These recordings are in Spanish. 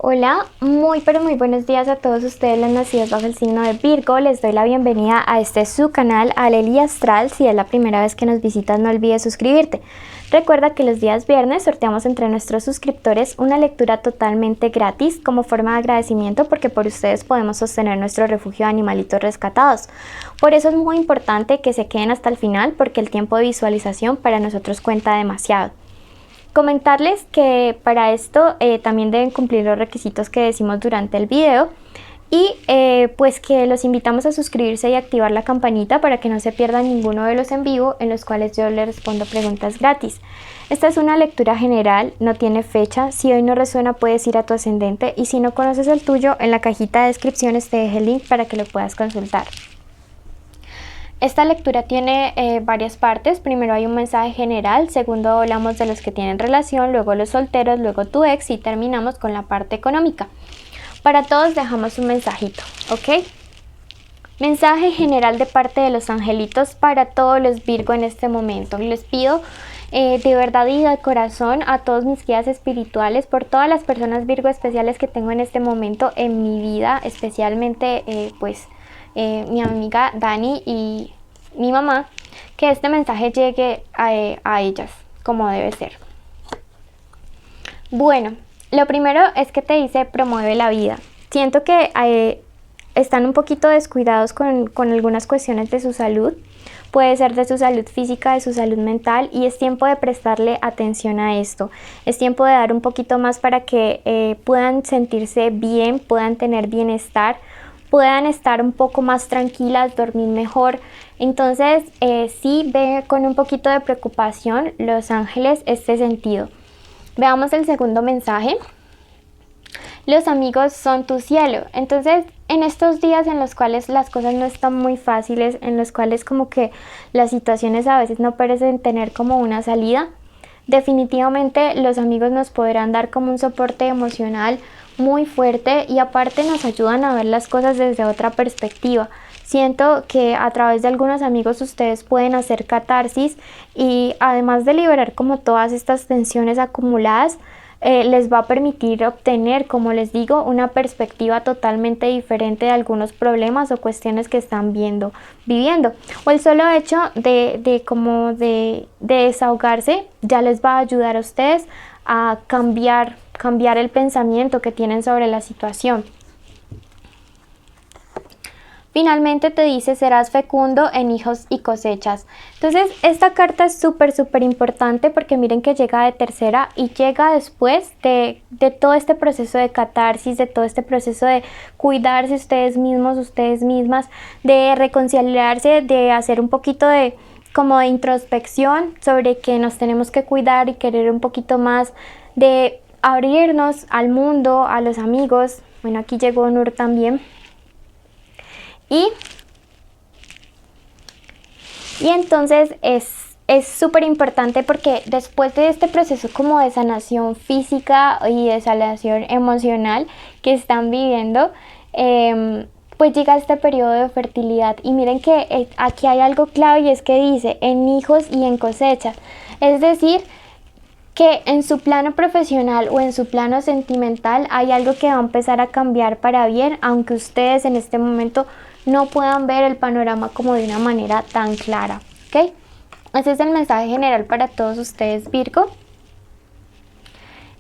Hola, muy pero muy buenos días a todos ustedes las nacidas bajo el signo de Virgo. Les doy la bienvenida a este su canal Aleli Astral. Si es la primera vez que nos visitas, no olvides suscribirte. Recuerda que los días viernes sorteamos entre nuestros suscriptores una lectura totalmente gratis como forma de agradecimiento, porque por ustedes podemos sostener nuestro refugio de animalitos rescatados. Por eso es muy importante que se queden hasta el final, porque el tiempo de visualización para nosotros cuenta demasiado. Comentarles que para esto también deben cumplir los requisitos que decimos durante el video y pues que los invitamos a suscribirse y activar la campanita para que no se pierdan ninguno de los en vivo en los cuales yo les respondo preguntas gratis. Esta es una lectura general, no tiene fecha. Si hoy no resuena, puedes ir a tu ascendente, y si no conoces el tuyo, en la cajita de descripciones te dejé el link para que lo puedas consultar. Esta lectura tiene varias partes. Primero hay un mensaje general, segundo hablamos de los que tienen relación, luego los solteros, luego tu ex y terminamos con la parte económica. Para todos dejamos un mensajito, ¿ok? Mensaje general de parte de los angelitos para todos los Virgo en este momento. Les pido de verdad y de corazón a todos mis guías espirituales, por todas las personas Virgo especiales que tengo en este momento en mi vida, especialmente mi amiga Dani y mi mamá, que este mensaje llegue a ellas como debe ser. Bueno, lo primero es que te dice promueve la vida. Siento que están un poquito descuidados con algunas cuestiones de su salud. Puede ser de su salud física, de su salud mental, y es tiempo de prestarle atención a esto. Es tiempo de dar un poquito más para que puedan sentirse bien, puedan tener bienestar, puedan estar un poco más tranquilas, dormir mejor. Entonces sí ve con un poquito de preocupación los ángeles este sentido. Veamos el segundo mensaje. Los amigos son tu cielo. Entonces en estos días en los cuales las cosas no están muy fáciles, en los cuales como que las situaciones a veces no parecen tener como una salida, definitivamente los amigos nos podrán dar como un soporte emocional muy fuerte, y aparte nos ayudan a ver las cosas desde otra perspectiva. Siento que a través de algunos amigos ustedes pueden hacer catarsis, y además de liberar como todas estas tensiones acumuladas, les va a permitir obtener, como les digo, una perspectiva totalmente diferente de algunos problemas o cuestiones que están viviendo. O el solo hecho de desahogarse ya les va a ayudar a ustedes a cambiar el pensamiento que tienen sobre la situación. Finalmente te dice serás fecundo en hijos y cosechas. Entonces esta carta es súper importante, porque miren que llega de tercera y llega después de todo este proceso de catarsis, de todo este proceso de cuidarse ustedes mismos, ustedes mismas, de reconciliarse, de hacer un poquito de introspección sobre que nos tenemos que cuidar y querer un poquito más, de abrirnos al mundo, a los amigos. Bueno, aquí llegó Nur también. Y entonces es súper importante, porque después de este proceso como de sanación física y de sanación emocional que están viviendo, pues llega este periodo de fertilidad. Y miren que aquí hay algo clave, y es que dice en hijos y en cosecha. Es decir, que en su plano profesional o en su plano sentimental hay algo que va a empezar a cambiar para bien, aunque ustedes en este momento no puedan ver el panorama como de una manera tan clara, ¿ok? Ese es el mensaje general para todos ustedes Virgo.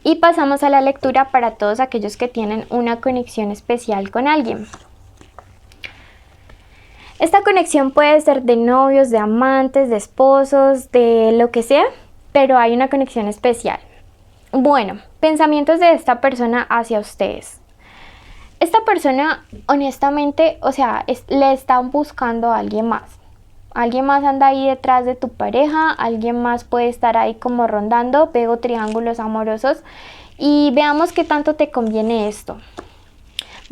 Y pasamos a la lectura para todos aquellos que tienen una conexión especial con alguien. Esta conexión puede ser de novios, de amantes, de esposos, de lo que sea, pero hay una conexión especial. Bueno, pensamientos de esta persona hacia ustedes. Esta persona, honestamente, le están buscando a alguien más. Alguien más anda ahí detrás de tu pareja, alguien más puede estar ahí como rondando. Veo triángulos amorosos y veamos qué tanto te conviene esto.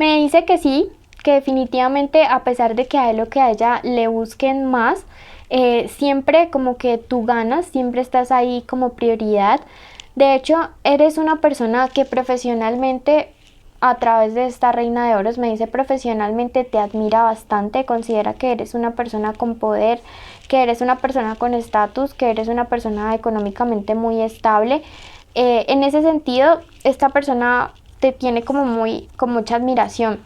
Me dice que sí, que definitivamente, a pesar de que a él o que a ella le busquen más, siempre como que tú ganas, siempre estás ahí como prioridad. De hecho, eres una persona que profesionalmente, a través de esta reina de oros, me dice profesionalmente te admira bastante, considera que eres una persona con poder, que eres una persona con estatus, que eres una persona económicamente muy estable. En ese sentido, esta persona te tiene como con mucha admiración.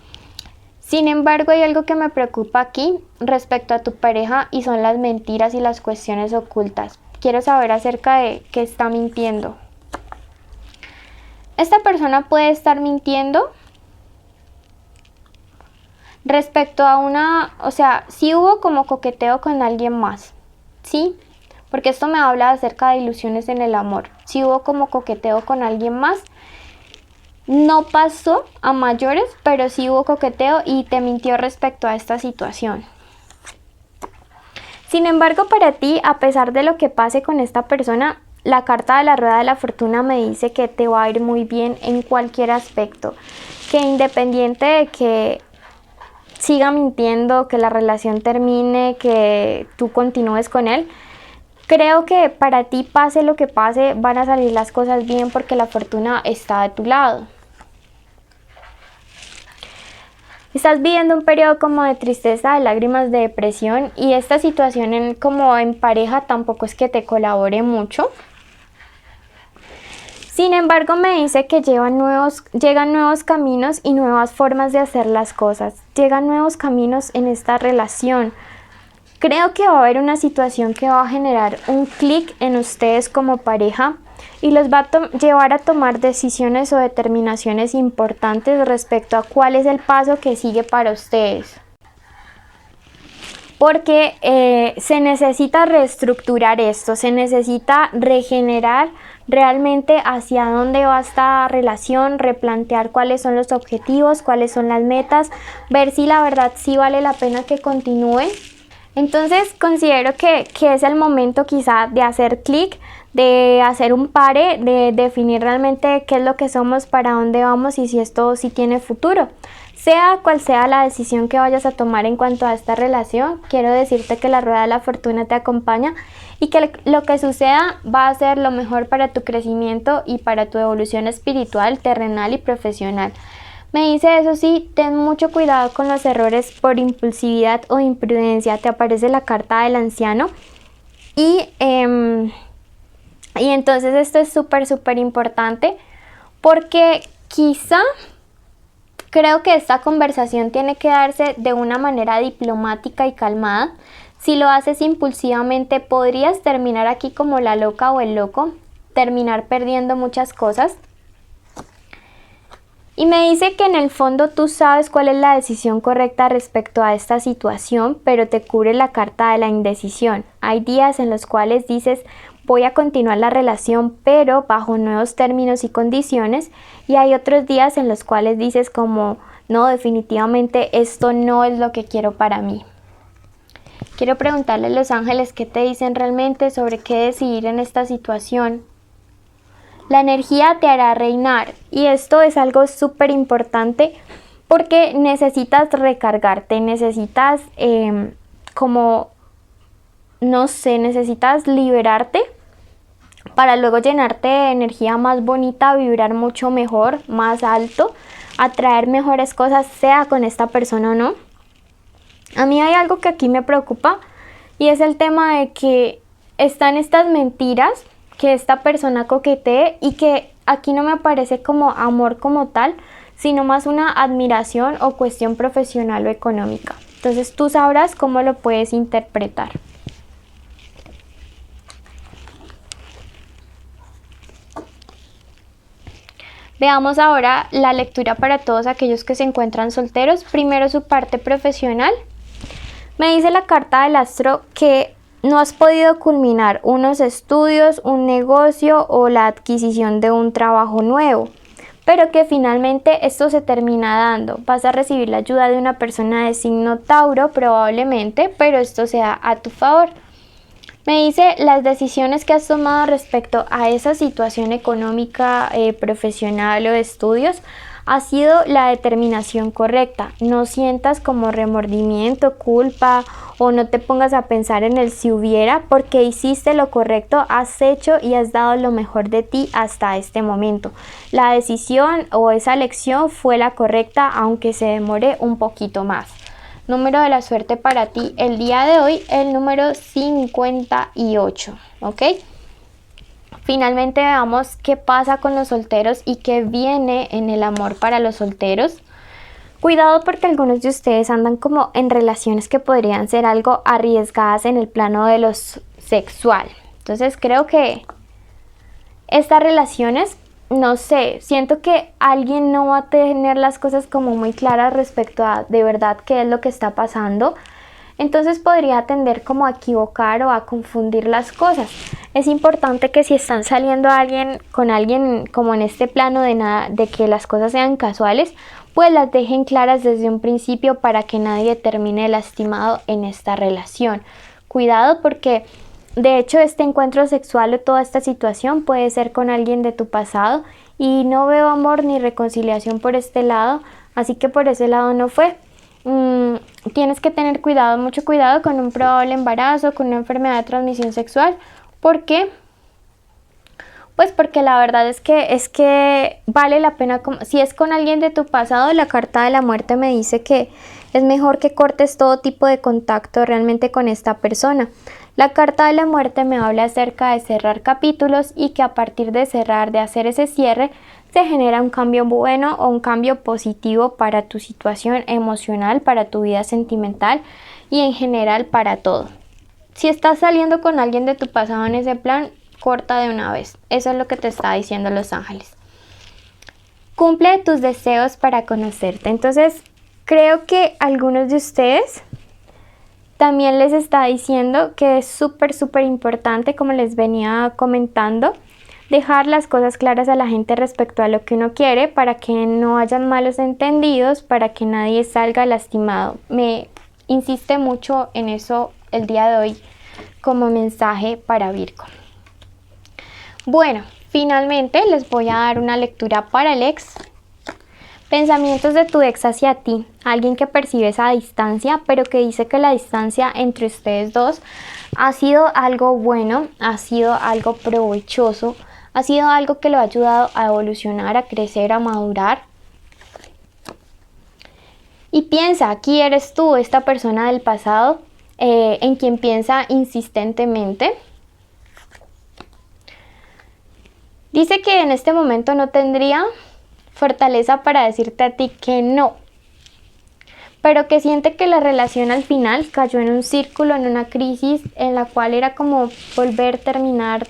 Sin embargo, hay algo que me preocupa aquí respecto a tu pareja y son las mentiras y las cuestiones ocultas. Quiero saber acerca de qué está mintiendo. Esta persona puede estar mintiendo respecto a si hubo como coqueteo con alguien más, ¿sí? Porque esto me habla acerca de ilusiones en el amor. Si hubo como coqueteo con alguien más, no pasó a mayores, pero sí hubo coqueteo y te mintió respecto a esta situación. Sin embargo, para ti, a pesar de lo que pase con esta persona, la carta de la rueda de la fortuna me dice que te va a ir muy bien en cualquier aspecto. Que independiente de que siga mintiendo, que la relación termine, que tú continúes con él, creo que para ti, pase lo que pase, van a salir las cosas bien porque la fortuna está de tu lado. Estás viviendo un periodo como de tristeza, de lágrimas, de depresión, y esta situación como en pareja tampoco es que te colabore mucho. Sin embargo, me dice que llegan nuevos caminos y nuevas formas de hacer las cosas. Llegan nuevos caminos en esta relación. Creo que va a haber una situación que va a generar un clic en ustedes como pareja y los va a llevar a tomar decisiones o determinaciones importantes respecto a cuál es el paso que sigue para ustedes. Porque se necesita reestructurar esto, se necesita regenerar realmente hacia dónde va esta relación, replantear cuáles son los objetivos, cuáles son las metas, ver si la verdad sí vale la pena que continúe. Entonces considero que es el momento quizá de hacer clic, de hacer un pare, de definir realmente qué es lo que somos, para dónde vamos y si esto sí tiene futuro. Sea cual sea la decisión que vayas a tomar en cuanto a esta relación, quiero decirte que la rueda de la fortuna te acompaña y que lo que suceda va a ser lo mejor para tu crecimiento y para tu evolución espiritual, terrenal y profesional. Me dice, eso sí, ten mucho cuidado con los errores por impulsividad o imprudencia. Te aparece la carta del anciano y entonces esto es súper importante porque quizá creo que esta conversación tiene que darse de una manera diplomática y calmada. Si lo haces impulsivamente, podrías terminar aquí como la loca o el loco, terminar perdiendo muchas cosas. Y me dice que en el fondo tú sabes cuál es la decisión correcta respecto a esta situación, pero te cubre la carta de la indecisión. Hay días en los cuales dices, voy a continuar la relación, pero bajo nuevos términos y condiciones, y hay otros días en los cuales dices como, no, definitivamente esto no es lo que quiero para mí. Quiero preguntarle a los ángeles qué te dicen realmente sobre qué decidir en esta situación. La energía te hará reinar y esto es algo súper importante porque necesitas recargarte, necesitas necesitas liberarte para luego llenarte de energía más bonita, vibrar mucho mejor, más alto, atraer mejores cosas, sea con esta persona o no. A mí hay algo que aquí me preocupa y es el tema de que están estas mentiras, que esta persona coquetee y que aquí no me aparece como amor como tal, sino más una admiración o cuestión profesional o económica. Entonces tú sabrás cómo lo puedes interpretar. Veamos ahora la lectura para todos aquellos que se encuentran solteros. Primero su parte profesional. Me dice la carta del astro que no has podido culminar unos estudios, un negocio o la adquisición de un trabajo nuevo, pero que finalmente esto se termina dando. Vas a recibir la ayuda de una persona de signo Tauro probablemente, pero esto sea a tu favor. Me dice las decisiones que has tomado respecto a esa situación económica, profesional o de estudios ha sido la determinación correcta. No sientas como remordimiento, culpa o no te pongas a pensar en el si hubiera, porque hiciste lo correcto, has hecho y has dado lo mejor de ti hasta este momento. La decisión o esa elección fue la correcta, aunque se demore un poquito más. Número de la suerte para ti el día de hoy, el número 58, ¿ok? Finalmente veamos qué pasa con los solteros y qué viene en el amor para los solteros. Cuidado porque algunos de ustedes andan como en relaciones que podrían ser algo arriesgadas en el plano de lo sexual. Entonces creo que estas relaciones, no sé, siento que alguien no va a tener las cosas como muy claras respecto a de verdad qué es lo que está pasando. Entonces podría tender como a equivocar o a confundir las cosas. Es importante que si están saliendo con alguien como en este plano de que las cosas sean casuales, pues las dejen claras desde un principio para que nadie termine lastimado en esta relación. Cuidado porque de hecho este encuentro sexual o toda esta situación puede ser con alguien de tu pasado y no veo amor ni reconciliación por este lado, así que por ese lado no fue. Tienes que tener cuidado, mucho cuidado con un probable embarazo, con una enfermedad de transmisión sexual. ¿Por qué? Pues porque la verdad es que vale la pena, si es con alguien de tu pasado, la carta de la muerte me dice que es mejor que cortes todo tipo de contacto realmente con esta persona. La carta de la muerte me habla acerca de cerrar capítulos y que a partir de cerrar, de hacer ese cierre, se genera un cambio bueno o un cambio positivo para tu situación emocional, para tu vida sentimental y en general para todo. Si estás saliendo con alguien de tu pasado en ese plan, corta de una vez. Eso es lo que te está diciendo Los Ángeles. Cumple tus deseos para conocerte. Entonces, creo que algunos de ustedes también les está diciendo que es súper importante, como les venía comentando, dejar las cosas claras a la gente respecto a lo que uno quiere para que no hayan malos entendidos, para que nadie salga lastimado. Me insiste mucho en eso el día de hoy como mensaje para Virgo. Bueno, finalmente les voy a dar una lectura para el ex. Pensamientos de tu ex hacia ti, alguien que percibes a distancia, pero que dice que la distancia entre ustedes dos ha sido algo bueno, ha sido algo provechoso, ha sido algo que lo ha ayudado a evolucionar, a crecer, a madurar. Y piensa, aquí eres tú, esta persona del pasado, en quien piensa insistentemente. Dice que en este momento no tendría fortaleza para decirte a ti que no, pero que siente que la relación al final cayó en un círculo, en una crisis en la cual era como volver, terminar,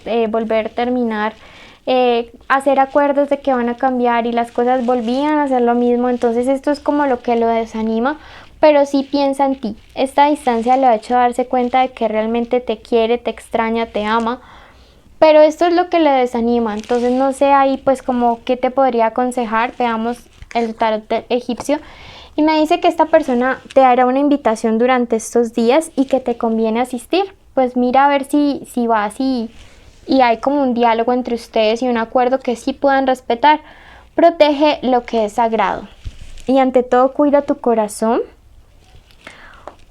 hacer acuerdos de que van a cambiar y las cosas volvían a hacer lo mismo. Entonces esto es como lo que lo desanima, pero sí piensa en ti. Esta distancia lo ha hecho darse cuenta de que realmente te quiere, te extraña, te ama, pero esto es lo que le desanima. Entonces no sé ahí pues como qué te podría aconsejar. Veamos el tarot egipcio y me dice que esta persona te hará una invitación durante estos días y que te conviene asistir. Pues mira a ver si vas y hay como un diálogo entre ustedes y un acuerdo que sí puedan respetar. Protege lo que es sagrado y ante todo cuida tu corazón,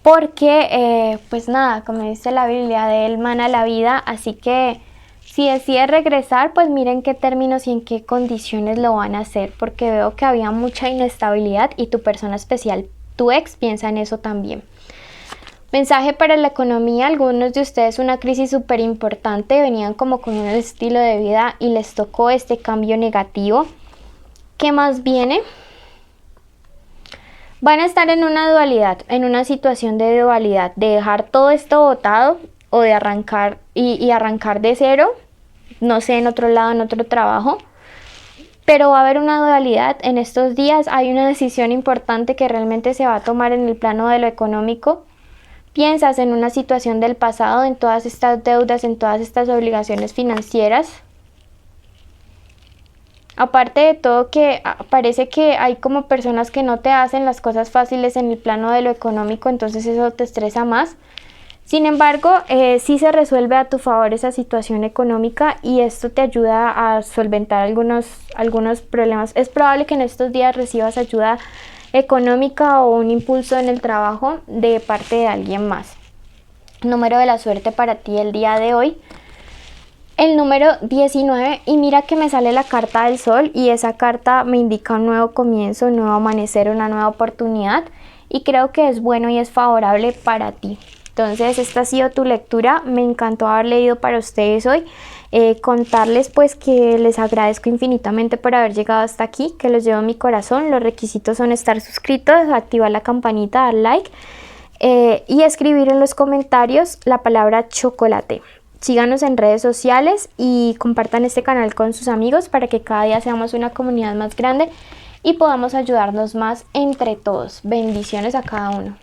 porque pues nada, como dice la Biblia, de él mana la vida. Así que si decides regresar, pues miren qué términos y en qué condiciones lo van a hacer, porque veo que había mucha inestabilidad y tu persona especial, tu ex, piensa en eso también. Mensaje para la economía: algunos de ustedes una crisis súper importante, venían como con un estilo de vida y les tocó este cambio negativo. ¿Qué más viene? Van a estar en una dualidad, en una situación de dualidad, de dejar todo esto botado o de arrancar y arrancar de cero, no sé, en otro lado, en otro trabajo. Pero va a haber una dualidad en estos días. Hay una decisión importante que realmente se va a tomar en el plano de lo económico. Piensas en una situación del pasado, en todas estas deudas, en todas estas obligaciones financieras. Aparte de todo, que parece que hay como personas que no te hacen las cosas fáciles en el plano de lo económico, entonces eso te estresa más. Sin embargo, sí se resuelve a tu favor esa situación económica y esto te ayuda a solventar algunos problemas. Es probable que en estos días recibas ayuda económica o un impulso en el trabajo de parte de alguien más. Número de la suerte para ti el día de hoy: el número 19, y mira que me sale la carta del sol y esa carta me indica un nuevo comienzo, un nuevo amanecer, una nueva oportunidad, y creo que es bueno y es favorable para ti. Entonces esta ha sido tu lectura, me encantó haber leído para ustedes hoy. Contarles pues que les agradezco infinitamente por haber llegado hasta aquí, que los llevo en mi corazón. Los requisitos son estar suscritos, activar la campanita, dar like y escribir en los comentarios la palabra chocolate. Síganos en redes sociales y compartan este canal con sus amigos para que cada día seamos una comunidad más grande y podamos ayudarnos más entre todos. Bendiciones a cada uno.